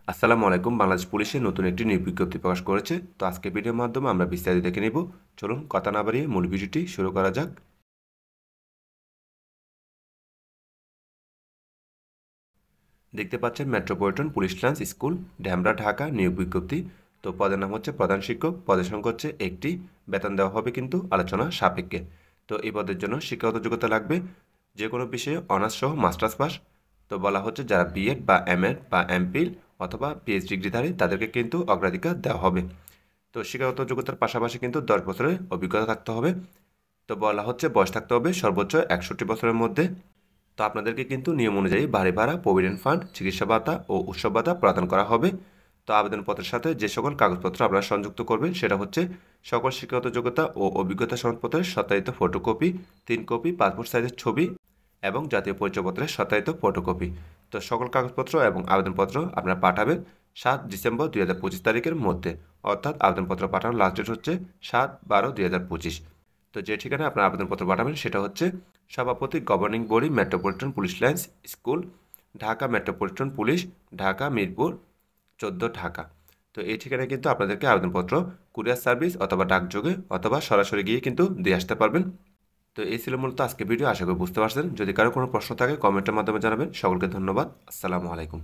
আসসালামু আলাইকুম। বাংলাদেশ পুলিশের নতুন একটি নিয়োগ বিজ্ঞপ্তি প্রকাশ করেছে। তো আজকে ভিডিওর মাধ্যমে আমরা বিস্তারিত দেখে নিব। চলুন কথা না বাড়িয়ে মূল ভিডিওটি শুরু করা যাক। দেখতে পাচ্ছেন metropolitan police lines school, Dhamra, Dhaka নিয়োগ বিজ্ঞপ্তি। তো পদের নাম হচ্ছে প্রধান শিক্ষক, পদের সংখ্যা হচ্ছে একটি, বেতন দেওয়া হবে কিন্তু আলোচনা সাপেক্ষে। তো এই পদের জন্য শিক্ষাগত যোগ্যতা লাগবে যে কোনো বিষয়ে অনার্স সহ মাস্টার্স পাস। তো বলা হচ্ছে যারা বিএড বা এমএড বা এমপিল অথবা পিএইচডি ডিগ্রিধারী তাদেরকে কিন্তু অগ্রাধিকার দেওয়া হবে। তো শিক্ষাগত যোগ্যতার পাশাপাশি কিন্তু 10 বছরের অভিজ্ঞতা থাকতে হবে। তো বলা হচ্ছে বয়স থাকতে হবে সর্বোচ্চ 61 বছরের মধ্যে। তো আপনাদেরকে কিন্তু নিয়ম অনুযায়ী বাড়ি ভাড়া, প্রভিডেন্ট ফান্ড, চিকিৎসা ভাতা ও উৎসব ভাতা প্রদান করা হবে। তো আবেদনপত্রের সাথে যে সকল কাগজপত্র আপনারা সংযুক্ত করবেন সেটা হচ্ছে সকল শিক্ষাগত যোগ্যতা ও অভিজ্ঞতা সনদপত্রের সত্যায়িত ফটোকপি, 3 কপি পাসপোর্ট সাইজের ছবি এবং জাতীয় পরিচয়পত্রের সত্যায়িত ফটোকপি। তো সকল কাগজপত্র এবং আবেদনপত্র আপনারা পাঠাবেন 7 ডিসেম্বর 2025 তারিখের মধ্যে। অর্থাৎ আবেদনপত্র পাঠানোর লাস্ট ডেট হচ্ছে 7/12/2025। তো যে ঠিকানায় আপনার আবেদনপত্র পাঠাবেন সেটা হচ্ছে সভাপতি governing body metropolitan police lines school, Dhaka metropolitan police, Dhaka Mirpur 14 Dhaka. তো এই ঠিকানায় কিন্তু আপনাদেরকে আবেদনপত্র কুরিয়ার সার্ভিস অথবা ডাকযোগে অথবা সরাসরি গিয়ে কিন্তু দিয়ে আসতে পারবেন। তো এই ছিল মূলত আজকে ভিডিও। আশা করি বুঝতে পারছেন। যদি কারো কোনো প্রশ্ন থাকে কমেন্টের মাধ্যমে জানাবেন। সকলকে ধন্যবাদ। আসসালামু আলাইকুম।